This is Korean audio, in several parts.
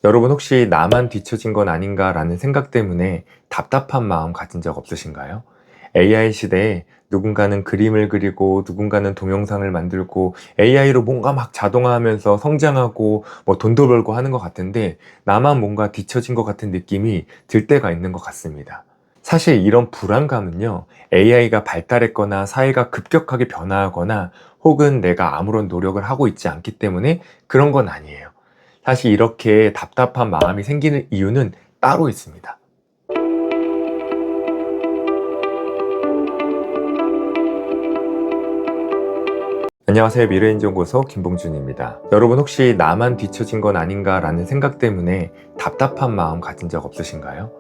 여러분 혹시 나만 뒤처진 건 아닌가라는 생각 때문에 답답한 마음 가진 적 없으신가요? AI 시대에 누군가는 그림을 그리고 누군가는 동영상을 만들고 AI로 뭔가 막 자동화하면서 성장하고 뭐 돈도 벌고 하는 것 같은데 나만 뭔가 뒤처진 것 같은 느낌이 들 때가 있는 것 같습니다. 사실 이런 불안감은요, AI가 발달했거나 사회가 급격하게 변화하거나 혹은 내가 아무런 노력을 하고 있지 않기 때문에 그런 건 아니에요. 사실 이렇게 답답한 마음이 생기는 이유는 따로 있습니다. 안녕하세요. 미래인정보소 김봉준입니다. 여러분 혹시 나만 뒤처진 건 아닌가 라는 생각 때문에 답답한 마음 가진 적 없으신가요?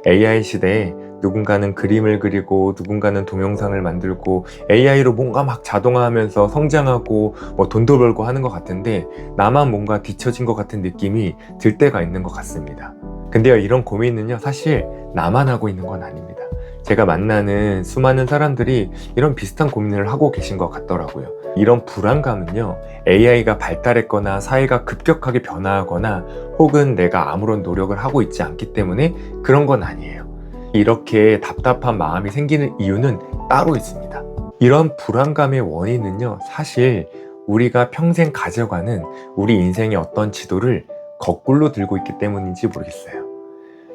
AI 시대에 누군가는 그림을 그리고 누군가는 동영상을 만들고 AI로 뭔가 막 자동화하면서 성장하고 뭐 돈도 벌고 하는 것 같은데 나만 뭔가 뒤처진 것 같은 느낌이 들 때가 있는 것 같습니다. 근데요, 이런 고민은요, 사실 나만 하고 있는 건 아닙니다. 제가 만나는 수많은 사람들이 이런 비슷한 고민을 하고 계신 것 같더라고요. 이런 불안감은요, AI가 발달했거나 사회가 급격하게 변화하거나 혹은 내가 아무런 노력을 하고 있지 않기 때문에 그런 건 아니에요. 이렇게 답답한 마음이 생기는 이유는 따로 있습니다. 이런 불안감의 원인은요, 사실 우리가 평생 가져가는 우리 인생의 어떤 지도를 거꾸로 들고 있기 때문인지 모르겠어요.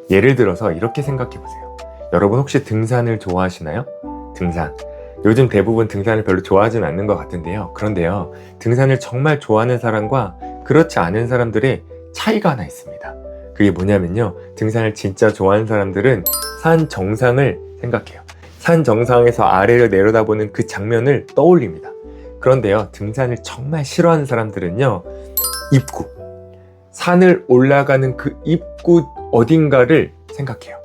예를 들어서 이렇게 생각해 보세요. 여러분 혹시 등산을 좋아하시나요? 등산. 요즘 대부분 등산을 별로 좋아하진 않는 것 같은데요. 그런데요, 등산을 정말 좋아하는 사람과 그렇지 않은 사람들의 차이가 하나 있습니다. 그게 뭐냐면요, 등산을 진짜 좋아하는 사람들은 산 정상을 생각해요. 산 정상에서 아래를 내려다보는 그 장면을 떠올립니다. 그런데요, 등산을 정말 싫어하는 사람들은요, 입구, 산을 올라가는 그 입구 어딘가를 생각해요.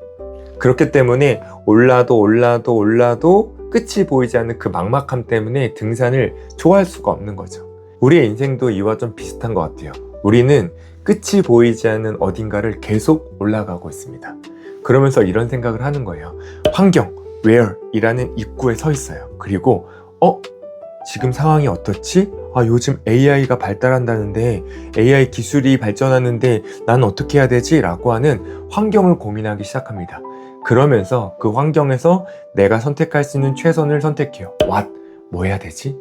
그렇기 때문에 올라도 끝이 보이지 않는 그 막막함 때문에 등산을 좋아할 수가 없는 거죠. 우리의 인생도 이와 좀 비슷한 것 같아요. 우리는 끝이 보이지 않는 어딘가를 계속 올라가고 있습니다. 그러면서 이런 생각을 하는 거예요. 환경, where 이라는 입구에 서 있어요. 그리고 지금 상황이 어떻지? 요즘 AI가 발달한다는데 AI 기술이 발전하는데 난 어떻게 해야 되지? 라고 하는 환경을 고민하기 시작합니다. 그러면서 그 환경에서 내가 선택할 수 있는 최선을 선택해요. What? 뭐 해야 되지?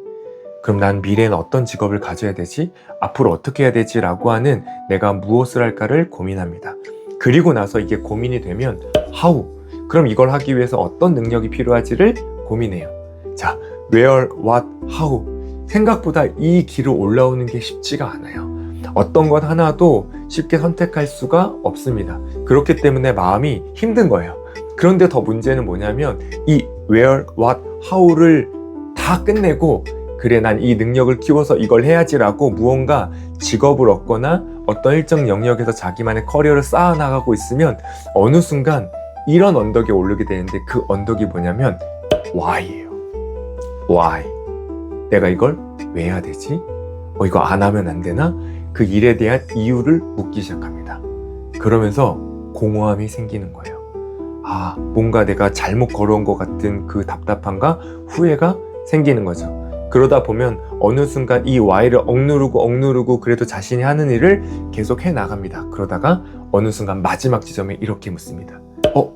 그럼 난 미래엔 어떤 직업을 가져야 되지? 앞으로 어떻게 해야 되지? 라고 하는 내가 무엇을 할까를 고민합니다. 그리고 나서 이게 고민이 되면 How? 그럼 이걸 하기 위해서 어떤 능력이 필요할지를 고민해요. 자, where, what, how. 생각보다 이 길을 올라오는 게 쉽지가 않아요. 어떤 것 하나도 쉽게 선택할 수가 없습니다. 그렇기 때문에 마음이 힘든 거예요. 그런데 더 문제는 뭐냐면 이 where, what, how를 다 끝내고 그래, 난 이 능력을 키워서 이걸 해야지라고 무언가 직업을 얻거나 어떤 일정 영역에서 자기만의 커리어를 쌓아나가고 있으면 어느 순간 이런 언덕에 오르게 되는데 그 언덕이 뭐냐면 why예요. why? 내가 이걸 왜 해야 되지? 이거 안 하면 안 되나? 그 일에 대한 이유를 묻기 시작합니다. 그러면서 공허함이 생기는 거예요. 뭔가 내가 잘못 걸어온 것 같은 그 답답함과 후회가 생기는 거죠. 그러다 보면 어느 순간 이 Y를 억누르고 그래도 자신이 하는 일을 계속 해 나갑니다. 그러다가 어느 순간 마지막 지점에 이렇게 묻습니다.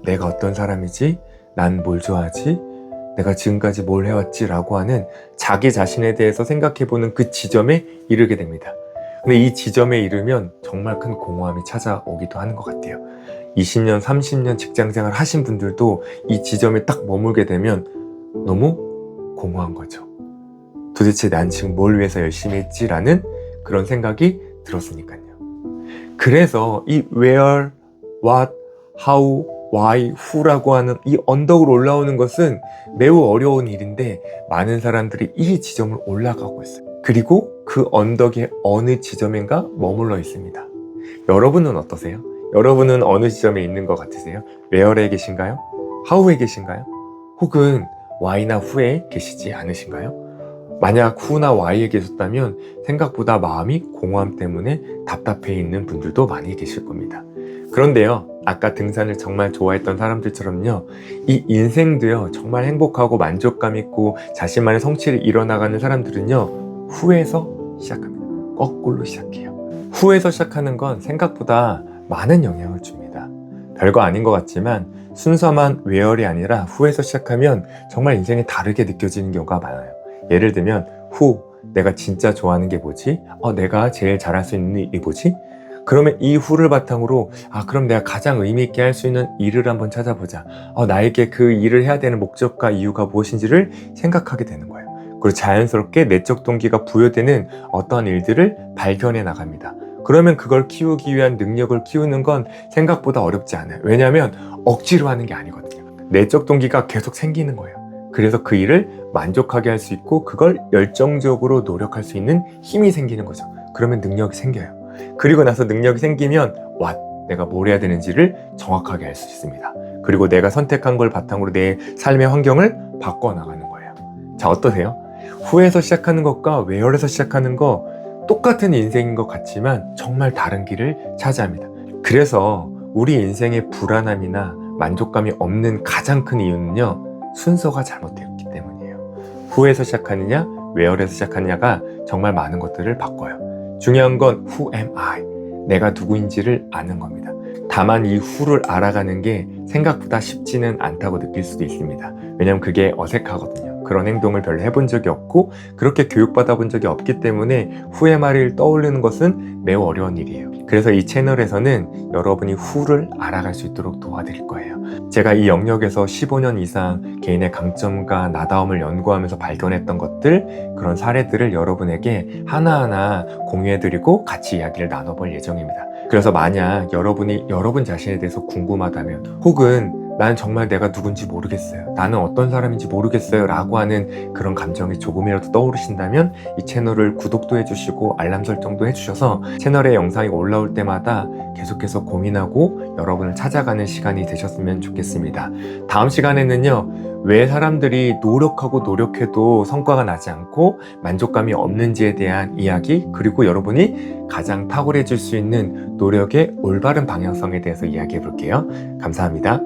내가 어떤 사람이지? 난 뭘 좋아하지? 내가 지금까지 뭘 해왔지? 라고 하는 자기 자신에 대해서 생각해보는 그 지점에 이르게 됩니다. 근데 이 지점에 이르면 정말 큰 공허함이 찾아오기도 하는 것 같아요. 20년, 30년 직장생활 하신 분들도 이 지점에 딱 머물게 되면 너무 공허한 거죠. 도대체 난 지금 뭘 위해서 열심히 했지? 라는 그런 생각이 들었으니까요. 그래서 이 where, what, how, why, who라고 하는 이 언덕을 올라오는 것은 매우 어려운 일인데 많은 사람들이 이 지점을 올라가고 있어요. 그리고 그 언덕의 어느 지점인가 머물러 있습니다. 여러분은 어떠세요? 여러분은 어느 지점에 있는 것 같으세요? where에 계신가요? how에 계신가요? 혹은 why나 who에 계시지 않으신가요? 만약 who나 why에 계셨다면 생각보다 마음이 공허함 때문에 답답해 있는 분들도 많이 계실 겁니다. 그런데요, 아까 등산을 정말 좋아했던 사람들처럼요, 이 인생도요, 정말 행복하고 만족감 있고 자신만의 성취를 이뤄나가는 사람들은요, 후에서 시작합니다. 거꾸로 시작해요. 후에서 시작하는 건 생각보다 많은 영향을 줍니다. 별거 아닌 것 같지만 순서만 외열이 아니라 후에서 시작하면 정말 인생이 다르게 느껴지는 경우가 많아요. 예를 들면 후, 내가 진짜 좋아하는 게 뭐지? 내가 제일 잘할 수 있는 일이 뭐지? 그러면 이 후를 바탕으로 그럼 내가 가장 의미 있게 할 수 있는 일을 한번 찾아보자. 나에게 그 일을 해야 되는 목적과 이유가 무엇인지를 생각하게 되는 거예요. 그리고 자연스럽게 내적 동기가 부여되는 어떤 일들을 발견해 나갑니다. 그러면 그걸 키우기 위한 능력을 키우는 건 생각보다 어렵지 않아요. 왜냐하면 억지로 하는 게 아니거든요. 내적 동기가 계속 생기는 거예요. 그래서 그 일을 만족하게 할 수 있고 그걸 열정적으로 노력할 수 있는 힘이 생기는 거죠. 그러면 능력이 생겨요. 그리고 나서 능력이 생기면 내가 뭘 해야 되는지를 정확하게 알 수 있습니다. 그리고 내가 선택한 걸 바탕으로 내 삶의 환경을 바꿔나가는 거예요. 자, 어떠세요? 후에서 시작하는 것과 외열에서 시작하는 거 똑같은 인생인 것 같지만 정말 다른 길을 차지합니다. 그래서 우리 인생의 불안함이나 만족감이 없는 가장 큰 이유는요, 순서가 잘못되었기 때문이에요. 후에서 시작하느냐 외열에서 시작하느냐가 정말 많은 것들을 바꿔요. 중요한 건 Who am I? 내가 누구인지를 아는 겁니다. 다만 이 후를 알아가는 게 생각보다 쉽지는 않다고 느낄 수도 있습니다. 왜냐면 그게 어색하거든요. 그런 행동을 별로 해본 적이 없고 그렇게 교육받아 본 적이 없기 때문에 후의 말을 떠올리는 것은 매우 어려운 일이에요. 그래서 이 채널에서는 여러분이 후를 알아갈 수 있도록 도와드릴 거예요. 제가 이 영역에서 15년 이상 개인의 강점과 나다움을 연구하면서 발견했던 것들, 그런 사례들을 여러분에게 하나하나 공유해드리고 같이 이야기를 나눠볼 예정입니다. 그래서 만약 여러분이 여러분 자신에 대해서 궁금하다면, 혹은 난 정말 내가 누군지 모르겠어요, 나는 어떤 사람인지 모르겠어요 라고 하는 그런 감정이 조금이라도 떠오르신다면 이 채널을 구독도 해주시고 알람 설정도 해주셔서 채널에 영상이 올라올 때마다 계속해서 고민하고 여러분을 찾아가는 시간이 되셨으면 좋겠습니다. 다음 시간에는요, 왜 사람들이 노력하고 노력해도 성과가 나지 않고 만족감이 없는지에 대한 이야기, 그리고 여러분이 가장 탁월해질 수 있는 노력의 올바른 방향성에 대해서 이야기해 볼게요. 감사합니다.